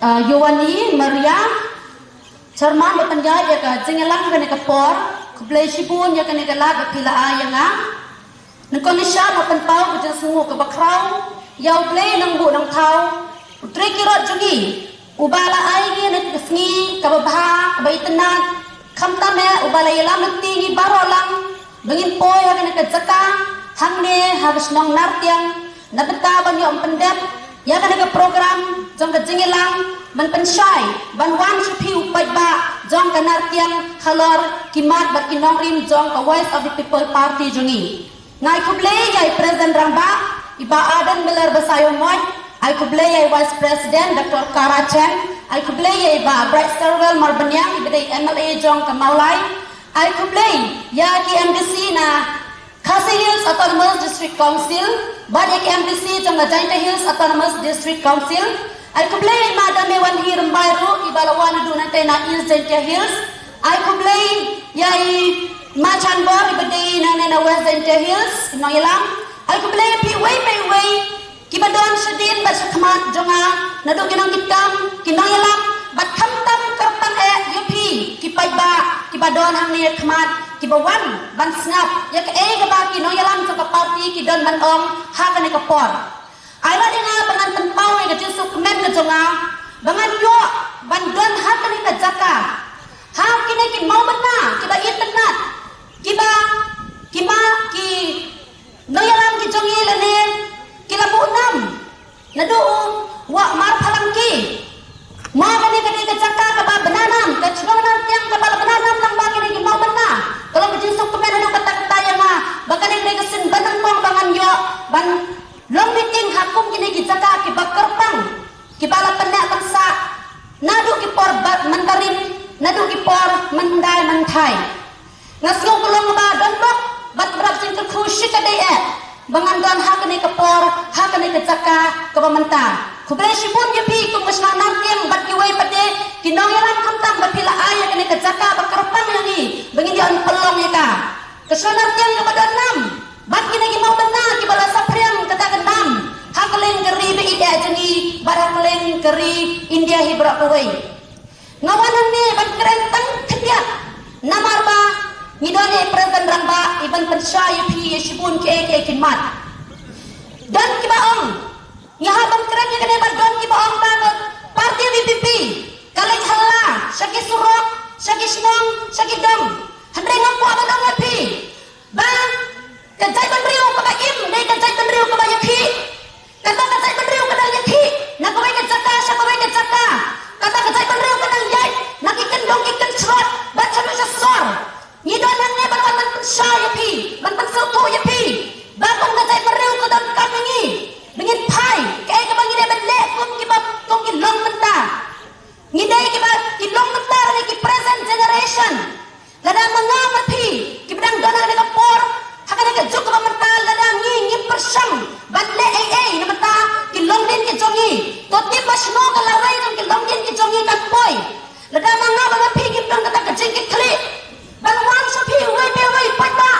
Yowani Maria Charman berpenjaya ya ka jengelang ka nekapor kublai shibun ya ka nekala pila ayanga nengkonisha berpenpau bujan sungu ke bakrau yau blai nang bu nang tau putri kirot jungi ubala aigi nek kesni ka babha ka baitenat khamtame ubala yelam nektingi barolang bengin poy ha ka nekajaka hangne habis nong nartiang nabeta ban yo pendep ya ka nek program jong ka jengelang ban pensyai ban wan shupiu paiba jong ka nartiang khalor kimat bat kinong rim jong ka voice of the people party jungi ngai kublai yai president ramba iba adan belar basayo moy ai kublai yai vice president dr karachen ai kublai yai ba bright starwell marbanyang ibadai mla jong ka maulai ai kublai ya ki mdc na Khasi Hills Autonomous District Council banyak MDC jong ka Jainta Hills Autonomous District Council ai kublai madame wan hiram bayru ibalawan dunante na Jainta Hills ai kublai yai Machan bor ibadai na West Jainta Hills noyalam ai kublai pi way kibadon sedin bat sakmat jonga nado kinang kitam kinoyalam bat khamtam karpan yupi kipaiba kibadon hangni khmat kibawan ban snap ya ke gaba kinoyalam sa party kidon ban ong ha ka por ai la dinga bangan tempau ga jusuk men ga jonga bangan yo ban don ha ka jaka ha kini ki mau bena kiba internet kiba ki noyalam ki jongi lene kila bunam nadu wa mar phalangki ma kani ka jaka ka ba benanam ka chnonan tiang ka bala benanam lang ba kini ki mau bena kalau ka jusuk men anu kata yang bakal ni ka sin banang mong bangan yo ban long meeting hakum kini ki jaka ki bakarpang ki bala pendak bangsa nadu ki por mandarin nadu ki por mandai manthai ngasung kulong ba dondok bat berap sing khusyik kadai bangan don ha kani ka por ha kani ka jaka ka pamanta kublai shibun yapi kum masna nartiang bat ki wai pade kinong yaran kamtam bat pila aya kani ka jaka bakarpang yangi bangin dia on pelong ya ka kesonar tiang ka badanam bat kini ki mau benar ki bala sapriang kata kenam hakeleng keri be ida jengi barakeleng keri India hibra kawai ngawanan ni ban kerentang kedia namar ba ngidone president ramba iban pensyai pi shibun ke kimat dan ki baong nyaha ban keren ni kene don ki baong banget parti BPP kaleng halla syaki surok syaki snong syaki dam handreng ngapu abadong ngapi bang kajai benriu ka im dei kajai benriu ka yapi kata kajai benriu ka yapi na kawai ka jaka sya kawai ka jaka kata kajai benriu ka yai na kiken dong kiken srot bat chanu sa sor ngidon hang ne ban sya yapi ban sautu yapi bakong kajai benriu ka dan kamingi bengin pai kai ka bangi de le kum ki long menta ngidai ki long menta ni ki present generation lada mengamapi ki bedang dona ka por hakana ka juk ba mata lada ngi persang ban le ai na mata ki longdin ki jongi to ti pasno ka lawai ki longdin ki jongi kan boy lada mangama pi ki bedang kata ka jing ki kli ban wan so pi wai pe wai pada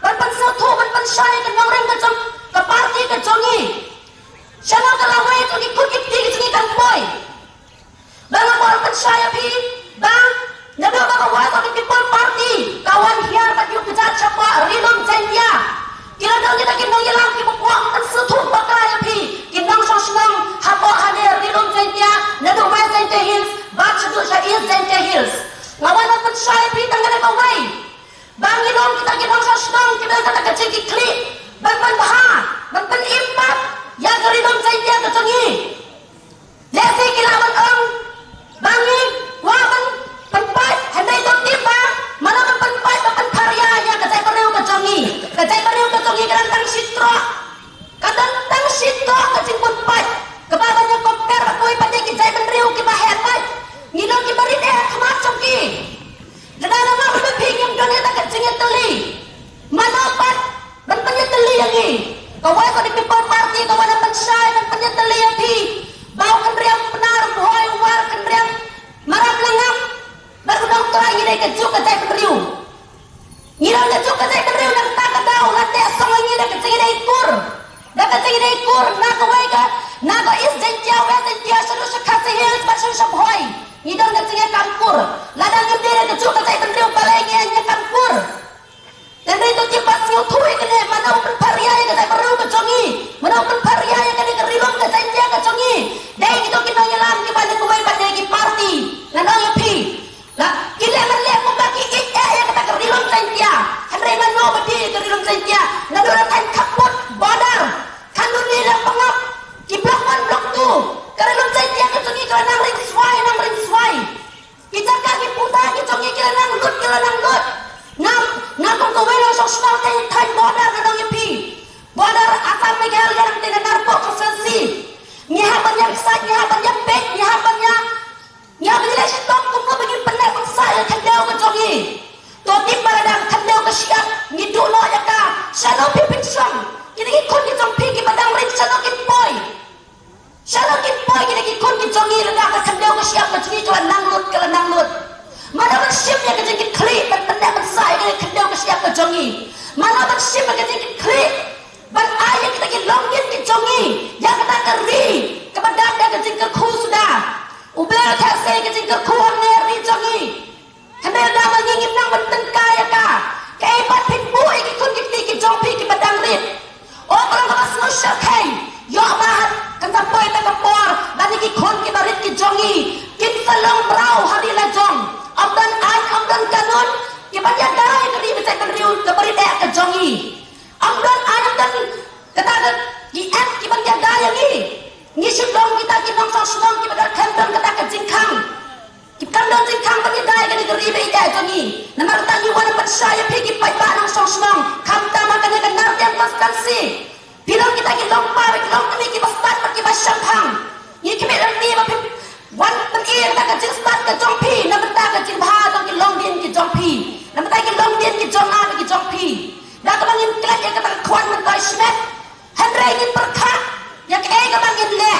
ban so thu ban sai ka nong ka jong ka party ka jongi sana ka lawai to ki kut ki ti ki jongi kan boy bang mo ban sai pi bang nado ba ka wa to people party kawan hiar ka yu kejar chapa rilom jantia kila dong kita kinong yelang ki buang kan sutu bakal pi kinong sosnong hapo hane rilom jantia nado ma jante hills ba chudu sha is jante hills ngawan kan sai pi tangale ka wai bang ilom kita kinong sosnong kita kata ka ceki klik ban ban impact ya rilom jantia ka tongi lesi kilawan ong bangi wa penpai handai dok tipa mana penpai papan karya ya kajai beriu kadang sitro kadang sitro kajing penpai kebabanya komper koi pada kajai beriu ki bahet pai ngidon ki bari deh khamat chongki ladana ma udah pingin done ta kajing teli mana pat ban teli yangi kawai ko di people party kawan pensai ban teli yangi bau kan riam benar boy war kan riam marap langam baru dong tua ini ke juk ke cai beriu ngirang ke juk ke cai beriu dan tak tahu nanti asal ini dah ke cai ikur na ko is jentia we jentia seru sekasi hills syap hoi ngidon ka singa kampur ladang yung dire ka chuka say tandriw palengnya nya kampur dan itu tipas siu thui kene manau pen pariaya ka say baru ka jongi manau pen pariaya ka ni rilong ka say dia ka jongi dai gitu kita nyelam ki balik kuai pada ki party nganong ya pi la kile man le ko baki ik ya kata ka rilong say dia hanre mano badi ka rilong say dia ngadora tan kaput bodar kanun ni la pangap ki blok man blok tu ka rilong say dia ka jongi ka nang ring swai kita kaki puta ki jongi ka nang lut ngam kong kawai lang sok small tay border na dong yapi border asal Miguel yang tidak narko konsensi nyahapan yang sat nyahapan yang pek nyahapan yang relation tong kung begin pandai kung saya kandau ke jongi toti para dang kandau ke siap ngidu lo ya ka shadow pipin song kini ikon ki jong pi ki padang ring shadow kin boy kini ikon ki jongi lo ka kandau ke siap ke jongi tuan nang lut mana bersih yang kejengit klik dan tanda bersai kena kendau ke siapa jongi mana bersih yang kejengit klik dan ayah kita ke longgin ke jongi yang kita keri kepada anda kejengit kerku sudah ubel kasih kejengit kerku neri jongi kena dah mengingin nang bentengka ya ka keibat pitbu ikut kita ke jompi ke badang rit orang kemas nusyar kai yo bahat kan sampai tak kepor dan ikut kita rit ke jongi kin salong berau hari lajong amdan kanun kibanya dai keri becai kendriu keberi dek ke jongi amdan kata ki at kibanya dai ni ngisuk dong kita ki nong sosong kibada kandang kata ke jingkang kibkandang jingkang bagi dai keri be dek jongi namar tangi wana persaya pigi pai ba nong sosong kamta makane ke nartian konstansi bilang kita ki lompa kami ki bastat ki basyang ni kibedan ni ba wan penir tak kecil start ke jompi nama tak kecil bah tong ki long din ki jompi nama tak ki long din ki jong an ki jompi dah ka bangin klat ya kata kwan men kai smet handrai ngin perkha ya ke ka bangin le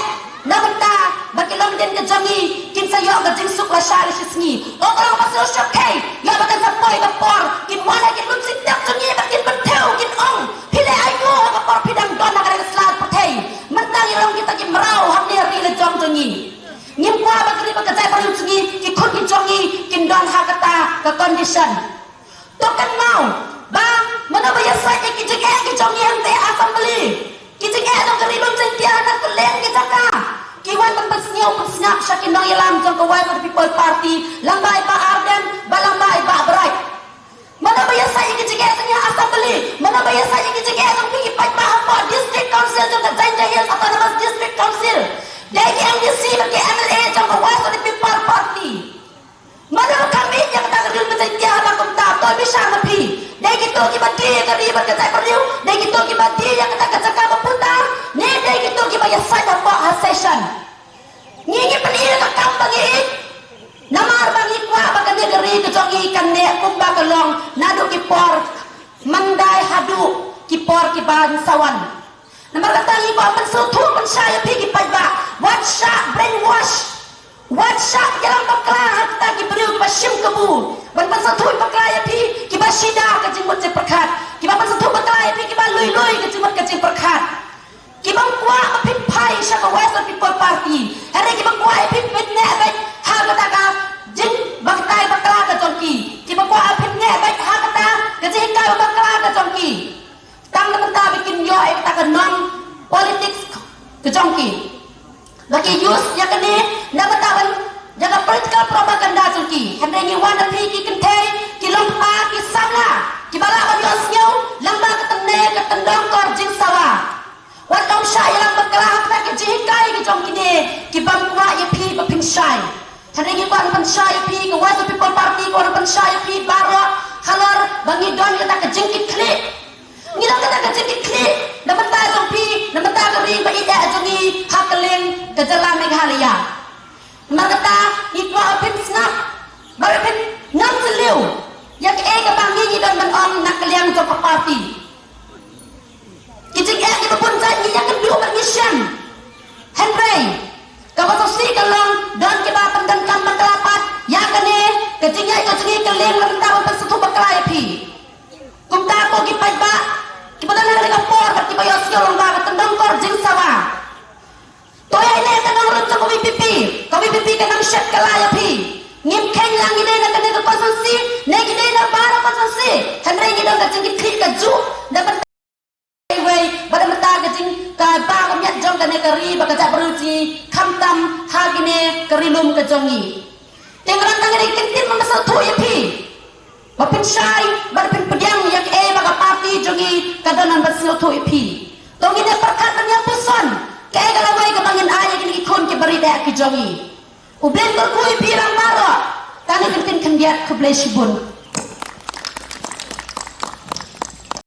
nama ta baki long din ki jongi kin sayo ka jing suk la shari sisngi orang pasal syap kai ya bakan sampai ka por kin mana kin lut sit tak jongi bakin bentheu kin ong pile ayo ka por pidang don ka slat pathai mentang long kita ki merau hamne ri le jong jongi ngim kwa bagri bagajai baru segi ki khut ki jongi kin don ha kata ke condition to kan mau ba mana ba yasa ki jege ki jongi ante assembly ki jege do kari lom jen dia na ke len ki jaka ki wan ban pasniau pasnap syakin no yalam jong ke wife of the people party lambai ba arden ba lambai ba brai mana ba yasa ki jege nya assembly mana ba yasa ki jege do ki pai ba apa district council jong ke jain autonomous district council dari MDC bagi MLA jong ke wife of the people party mana kami yang tak keril macam dia lakum tak toy bisa nabi dari gitu kibati kari berkata perlu dari gitu kibati yang kata kata berputar ni dari gitu kibaya saya buat session ni penir ke kampung ini namar bagi kuah bagi negeri kejongi kan ne kumba kelong nadu kipor mandai hadu kipor kiban sawan namar kata ni ko mensutu mensaya pergi pajak WhatsApp brainwash WhatsApp jalan paklah kita diberi ke basim kebu ban pasatui paklah ya pi ki basida ke jimut je perkat ki ba pasatu paklah ya pi ki ba lui ke jimut ke jim perkat ki bang kwa pin pai sha ke west people party hari ki bang kwa pin pin ne ba ha kata ka jin baktai paklah ke jongki ki bang kwa pin ne ba ha kata ke jin ka paklah ke jongki tang ta bikin yo kata ke non politics ke jongki bagi use yang kini nama tawan jaga political propaganda jongki hendak wana pi ki kentai ki lompa ki samla ki bala ba yosnyo lamba ke tenne ke tendong kor jing sawa wan dong shay yang berkelah tak ke jikai ki jongki ne ki bangwa ye pi ba pin shay hendak wan pan shay pi ke wise people party ko pan shay pi baro khalar bangi don kita ke jingkit klik ngilang kata ke jingkit klik dapat ta jongpi dapat ta kering ba ida jongi hakelin ke jalan Meghalaya Magata ikwa apin snap barapin ngam seliu yak ke bangi ni don ban on nak kalian jok party kijing ki pun janji yang kedua permission Henry kawasan si kalong don ki ba pandan kam makalapat ya kane kijing ke jengi kalian mentang pesutu baklai pi kumta ko ki paiba ki badan hari kapor ki bayos yo long ba tendong kor jing sawa Toy ay na kanang ron sa kawi pipi kanang shot kalaya pi. Ngim keng lang ide na kanang konsansi, na ide na para konsansi. Kanray gidong ka jing klik ka ju, dapat way pada mata ka jing ka ba ka myat jong ka ne kari ba ka ja beruji kamtam hagine karilum ka jongi. Tengran tangan ikin masal toy pi. Bapin syai, bapin pediang yak baga parti jongi kadonan basilo toy pi. Tongi ne perkataan yang puson. Kaya kalaway kabangin ayah kini ikon ke berida ke jongi. Ublen berkui pirang marok. Tanah kentin kendiat ke Blesibun.